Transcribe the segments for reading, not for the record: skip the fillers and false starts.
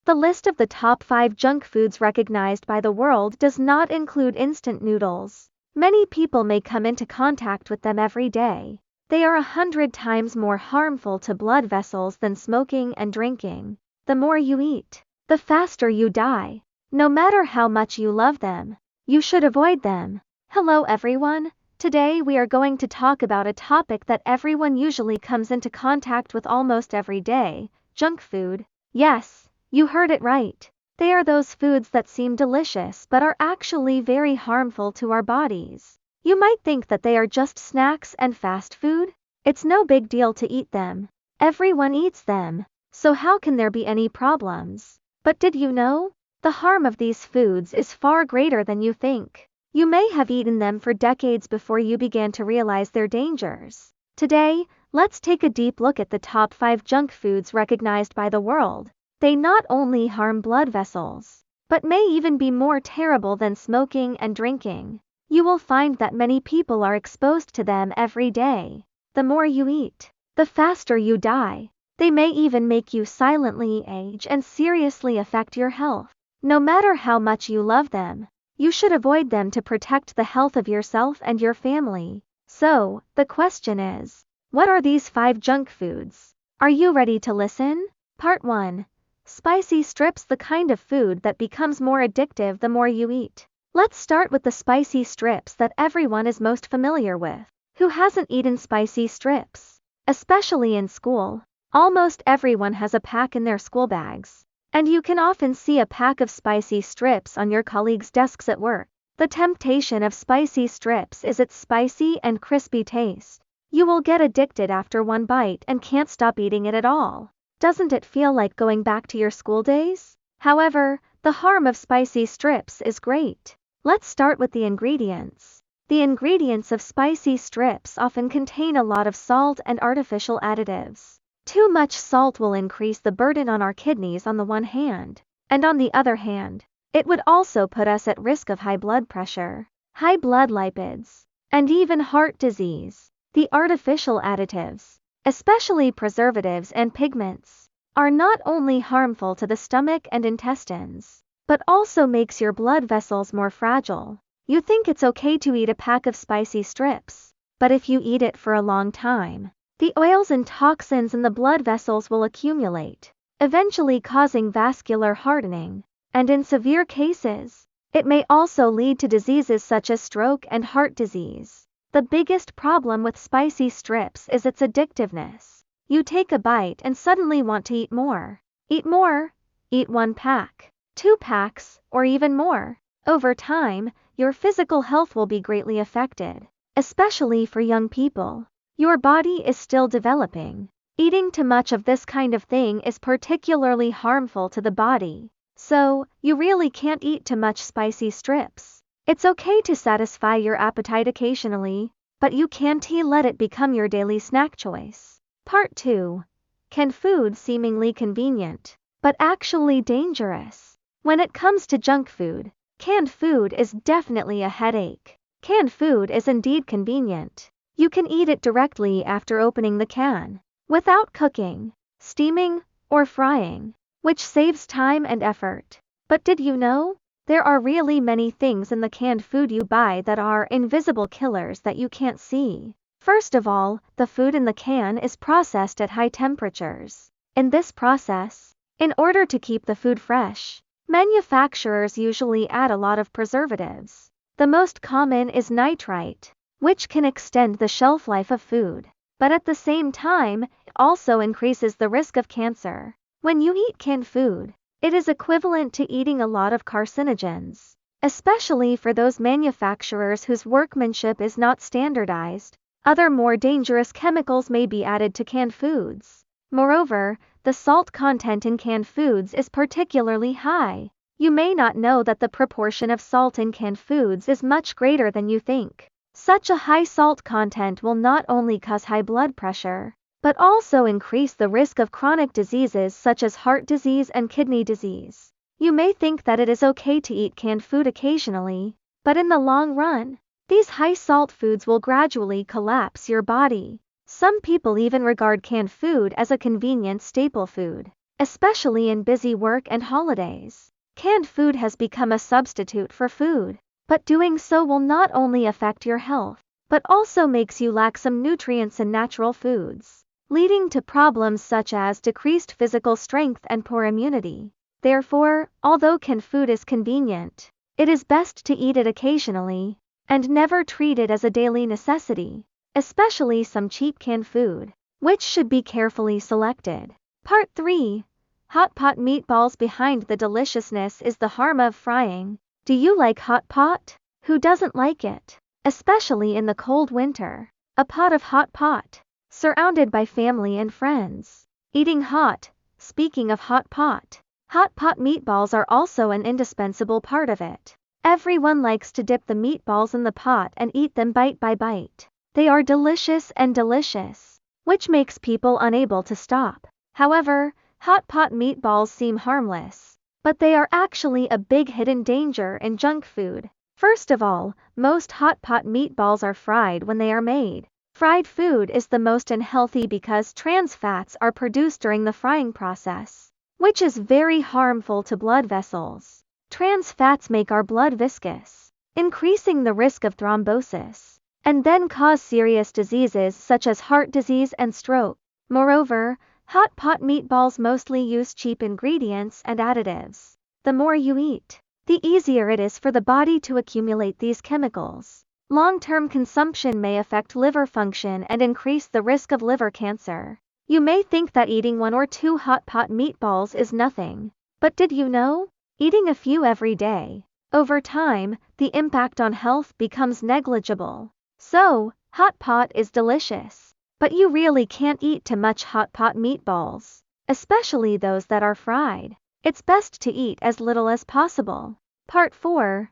The list of the top 5 junk foods recognized by the world does not include instant noodles. Many people may come into contact with them every day. They are 100 times more harmful to blood vessels than smoking and drinking. The more you eat, the faster you die. No matter how much you love them, you should avoid them. Hello everyone. Today we are going to talk about a topic that everyone usually comes into contact with almost every day: junk food. Yes, you heard it right. They are those foods that seem delicious but are actually very harmful to our bodies. You might think that they are just snacks and fast food. It's no big deal to eat them. Everyone eats them, so how can there be any problems? But did you know? The harm of these foods is far greater than you think. You may have eaten them for decades before you began to realize their dangers. Today, let's take a deep look at the top 5 junk foods recognized by the world. They not only harm blood vessels, but may even be more terrible than smoking and drinking. You will find that many people are exposed to them every day. The more you eat, the faster you die. They may even make you silently age and seriously affect your health. No matter how much you love them, you should avoid them to protect the health of yourself and your family. So, the question is, what are these 5 junk foods? Are you ready to listen? Part 1. Spicy strips, the kind of food that becomes more addictive the more you eat. Let's start with the spicy strips that everyone is most familiar with. Who hasn't eaten spicy strips? Especially in school, almost everyone has a pack in their school bags. And you can often see a pack of spicy strips on your colleagues' desks at work. The temptation of spicy strips is its spicy and crispy taste. You will get addicted after one bite and can't stop eating it at all. Doesn't it feel like going back to your school days? However, the harm of spicy strips is great. Let's start with the ingredients. The ingredients of spicy strips often contain a lot of salt and artificial additives. Too much salt will increase the burden on our kidneys on the one hand, and on the other hand, it would also put us at risk of high blood pressure, high blood lipids, and even heart disease. The artificial additives, especially preservatives and pigments, are not only harmful to the stomach and intestines, but also makes your blood vessels more fragile. You think it's okay to eat a pack of spicy strips, but if you eat it for a long time, the oils and toxins in the blood vessels will accumulate, eventually causing vascular hardening, and in severe cases, it may also lead to diseases such as stroke and heart disease. The biggest problem with spicy strips is its addictiveness. You take a bite and suddenly want to eat more. Eat more. Eat 1 pack, 2 packs, or even more. Over time, your physical health will be greatly affected, especially for young people. Your body is still developing. Eating too much of this kind of thing is particularly harmful to the body. So, you really can't eat too much spicy strips. It's okay to satisfy your appetite occasionally, but you can't let it become your daily snack choice. Part 2. Can food seemingly convenient, but actually dangerous? When it comes to junk food, canned food is definitely a headache. Canned food is indeed convenient. You can eat it directly after opening the can, without cooking, steaming, or frying, which saves time and effort. But did you know? There are really many things in the canned food you buy that are invisible killers that you can't see. First of all, the food in the can is processed at high temperatures. In this process, in order to keep the food fresh, manufacturers usually add a lot of preservatives. The most common is nitrite, which can extend the shelf life of food, but at the same time, it also increases the risk of cancer. When you eat canned food, it is equivalent to eating a lot of carcinogens, especially for those manufacturers whose workmanship is not standardized. Other more dangerous chemicals may be added to canned foods. Moreover, the salt content in canned foods is particularly high. You may not know that the proportion of salt in canned foods is much greater than you think. Such a high salt content will not only cause high blood pressure, but also increase the risk of chronic diseases such as heart disease and kidney disease. You may think that it is okay to eat canned food occasionally, but in the long run, these high salt foods will gradually collapse your body. Some people even regard canned food as a convenient staple food. especially in busy work and holidays. Canned food has become a substitute for food, but doing so will not only affect your health, but also makes you lack some nutrients in natural foods, leading to problems such as decreased physical strength and poor immunity. Therefore, although canned food is convenient, it is best to eat it occasionally, and never treat it as a daily necessity, especially some cheap canned food, which should be carefully selected. Part 3. Hot pot meatballs. Behind the deliciousness is the harm of frying. Do you like hot pot? Who doesn't like it? Especially in the cold winter. A pot of hot pot, surrounded by family and friends, eating hot. Speaking of hot pot meatballs are also an indispensable part of it. Everyone likes to dip the meatballs in the pot and eat them bite by bite. They are delicious, which makes people unable to stop. However, hot pot meatballs seem harmless, but they are actually a big hidden danger in junk food. First of all, most hot pot meatballs are fried when they are made. Fried food is the most unhealthy because trans fats are produced during the frying process, which is very harmful to blood vessels. Trans fats make our blood viscous, increasing the risk of thrombosis, and then cause serious diseases such as heart disease and stroke. Moreover, hot pot meatballs mostly use cheap ingredients and additives. The more you eat, the easier it is for the body to accumulate these chemicals. Long-term consumption may affect liver function and increase the risk of liver cancer. You may think that eating 1 or 2 hot pot meatballs is nothing, but did you know? Eating a few every day, over time, the impact on health becomes negligible. So, hot pot is delicious, but you really can't eat too much hot pot meatballs, especially those that are fried. It's best to eat as little as possible. Part 4.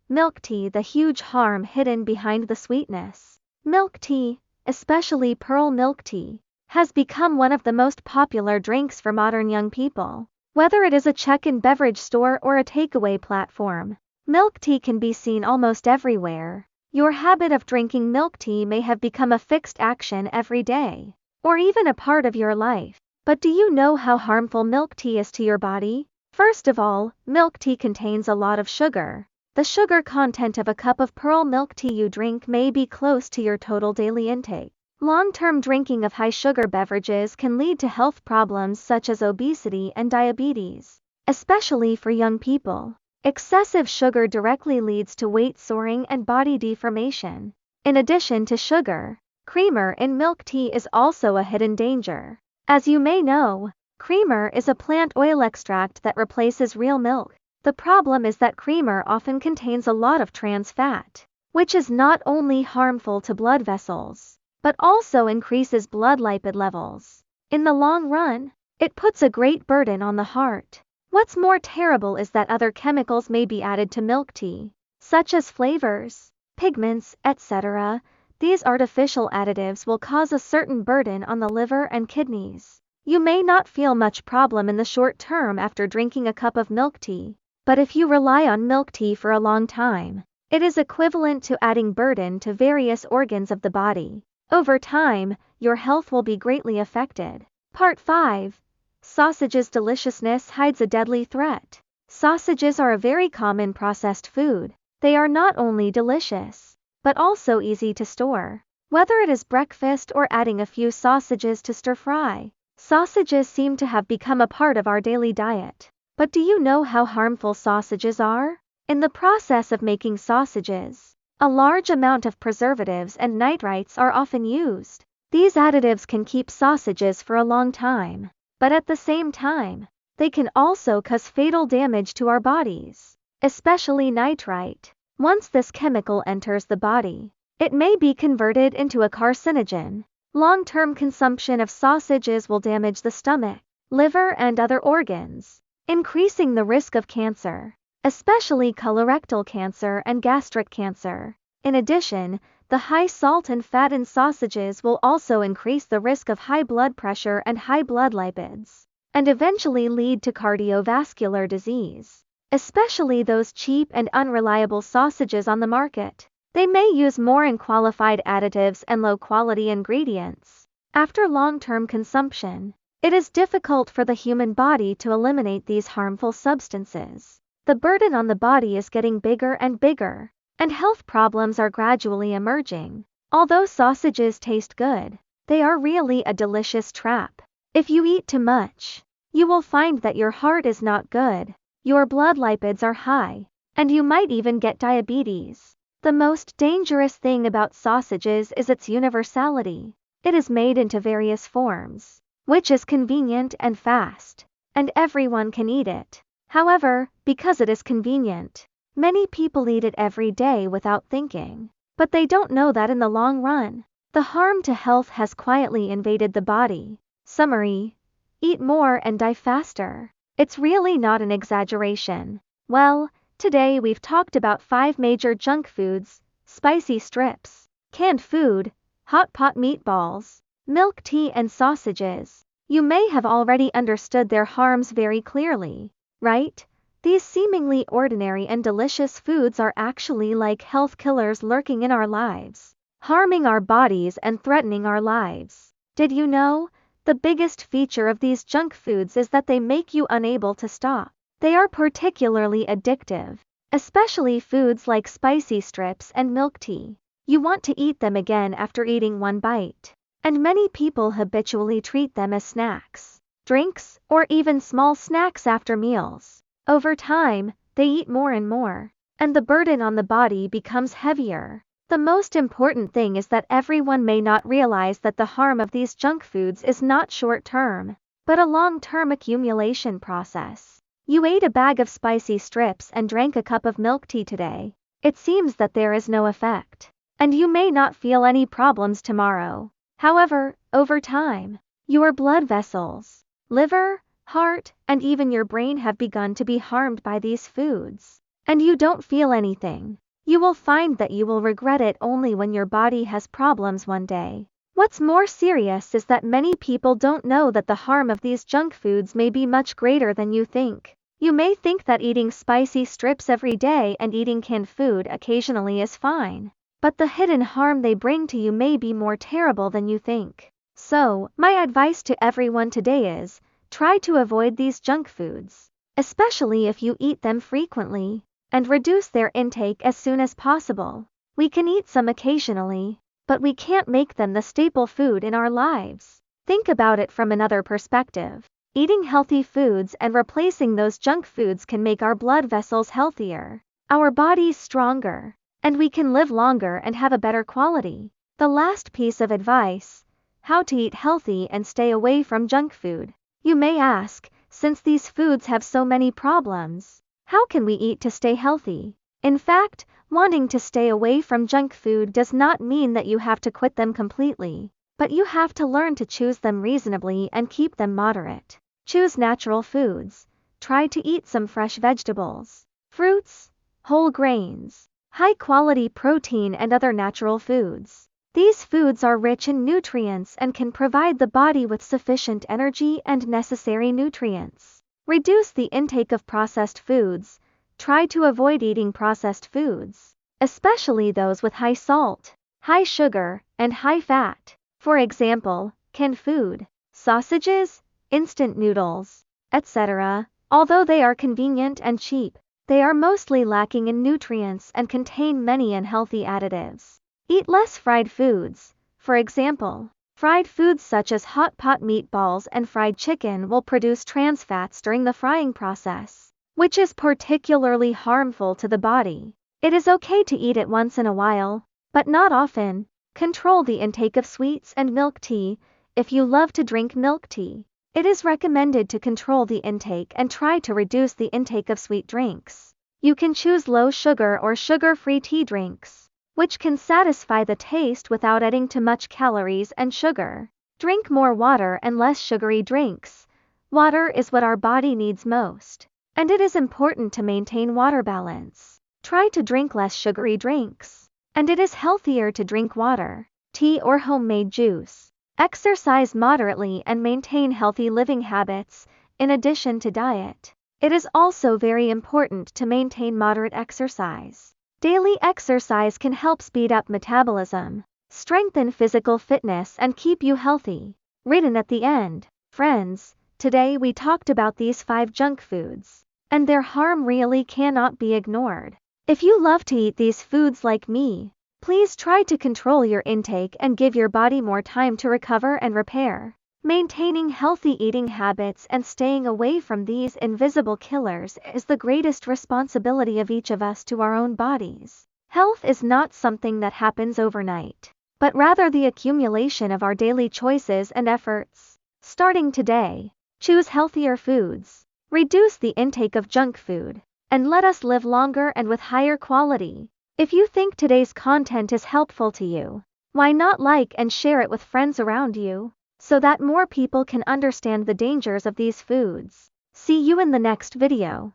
Milk tea. The huge harm hidden behind the sweetness. Milk tea, especially pearl milk tea, has become one of the most popular drinks for modern young people. Whether it is a check-in beverage store or a takeaway platform, milk tea can be seen almost everywhere. Your habit of drinking milk tea may have become a fixed action every day, or even a part of your life. But do you know how harmful milk tea is to your body? First of all, milk tea contains a lot of sugar. The sugar content of a cup of pearl milk tea you drink may be close to your total daily intake. Long-term drinking of high-sugar beverages can lead to health problems such as obesity and diabetes, especially for young people. Excessive sugar directly leads to weight soaring and body deformation. In addition to sugar, creamer in milk tea is also a hidden danger. As you may know, creamer is a plant oil extract that replaces real milk. The problem is that creamer often contains a lot of trans fat, which is not only harmful to blood vessels, but also increases blood lipid levels. In the long run, it puts a great burden on the heart. What's more terrible is that other chemicals may be added to milk tea, such as flavors, pigments, etc. These artificial additives will cause a certain burden on the liver and kidneys. You may not feel much problem in the short term after drinking a cup of milk tea, but if you rely on milk tea for a long time, it is equivalent to adding burden to various organs of the body. Over time, your health will be greatly affected. Part 5. Sausages. Deliciousness hides a deadly threat. Sausages are a very common processed food. They are not only delicious, but also easy to store. Whether it is breakfast or adding a few sausages to stir fry, sausages seem to have become a part of our daily diet. But do you know how harmful sausages are? In the process of making sausages, a large amount of preservatives and nitrites are often used. These additives can keep sausages for a long time, but at the same time, they can also cause fatal damage to our bodies, especially nitrite. Once this chemical enters the body, it may be converted into a carcinogen. Long-term consumption of sausages will damage the stomach, liver, and other organs, increasing the risk of cancer, especially colorectal cancer and gastric cancer. In addition, the high salt and fat in sausages will also increase the risk of high blood pressure and high blood lipids, and eventually lead to cardiovascular disease, especially those cheap and unreliable sausages on the market. They may use more unqualified additives and low-quality ingredients. After long-term consumption, It is difficult for the human body to eliminate these harmful substances. The burden on the body is getting bigger and bigger, and health problems are gradually emerging. Although sausages taste good, they are really a delicious trap. If you eat too much, you will find that your heart is not good, your blood lipids are high, and you might even get diabetes. The most dangerous thing about sausages is its universality. It is made into various forms, which is convenient and fast, and everyone can eat it. However, because it is convenient, many people eat it every day without thinking. But they don't know that in the long run, the harm to health has quietly invaded the body. Summary: eat more and die faster. It's really not an exaggeration. Well, today we've talked about 5 major junk foods: spicy strips, canned food, hot pot meatballs, milk tea and sausages. You may have already understood their harms very clearly, right? These seemingly ordinary and delicious foods are actually like health killers lurking in our lives, harming our bodies and threatening our lives. Did you know? The biggest feature of these junk foods is that they make you unable to stop. They are particularly addictive, especially foods like spicy strips and milk tea. You want to eat them again after eating one bite, and many people habitually treat them as snacks, drinks, or even small snacks after meals. Over time, they eat more and more, and the burden on the body becomes heavier. The most important thing is that everyone may not realize that the harm of these junk foods is not short-term, but a long-term accumulation process. You ate a bag of spicy strips and drank a cup of milk tea today. It seems that there is no effect, and you may not feel any problems tomorrow. However, over time, your blood vessels, liver, heart, and even your brain have begun to be harmed by these foods, and you don't feel anything. You will find that you will regret it only when your body has problems one day. What's more serious is that many people don't know that the harm of these junk foods may be much greater than you think. You may think that eating spicy strips every day and eating canned food occasionally is fine, but the hidden harm they bring to you may be more terrible than you think. So, my advice to everyone today is, try to avoid these junk foods, especially if you eat them frequently, and reduce their intake as soon as possible. We can eat some occasionally, but we can't make them the staple food in our lives. Think about it from another perspective. Eating healthy foods and replacing those junk foods can make our blood vessels healthier, our bodies stronger, and we can live longer and have a better quality. The last piece of advice: how to eat healthy and stay away from junk food. You may ask, since these foods have so many problems, how can we eat to stay healthy? In fact, wanting to stay away from junk food does not mean that you have to quit them completely, but you have to learn to choose them reasonably and keep them moderate. Choose natural foods. Try to eat some fresh vegetables, fruits, whole grains, high-quality protein and other natural foods. These foods are rich in nutrients and can provide the body with sufficient energy and necessary nutrients. Reduce the intake of processed foods. Try to avoid eating processed foods, especially those with high salt, high sugar, and high fat. For example, canned food, sausages, instant noodles, etc. Although they are convenient and cheap, they are mostly lacking in nutrients and contain many unhealthy additives. Eat less fried foods. For example, fried foods such as hot pot meatballs and fried chicken will produce trans fats during the frying process, which is particularly harmful to the body. It is okay to eat it once in a while, but not often. Control the intake of sweets and milk tea. If you love to drink milk tea, it is recommended to control the intake and try to reduce the intake of sweet drinks. You can choose low sugar or sugar-free tea drinks, which can satisfy the taste without adding too much calories and sugar. Drink more water and less sugary drinks. Water is what our body needs most, and it is important to maintain water balance. Try to drink less sugary drinks, and it is healthier to drink water, tea or homemade juice. Exercise moderately and maintain healthy living habits. In addition to diet, it is also very important to maintain moderate exercise. Daily exercise can help speed up metabolism, strengthen physical fitness and keep you healthy. Written at the end. Friends, today we talked about these 5 junk foods, and their harm really cannot be ignored. If you love to eat these foods like me, please try to control your intake and give your body more time to recover and repair. Maintaining healthy eating habits and staying away from these invisible killers is the greatest responsibility of each of us to our own bodies. Health is not something that happens overnight, but rather the accumulation of our daily choices and efforts. Starting today, choose healthier foods, reduce the intake of junk food, and let us live longer and with higher quality. If you think today's content is helpful to you, why not like and share it with friends around you, so that more people can understand the dangers of these foods. See you in the next video.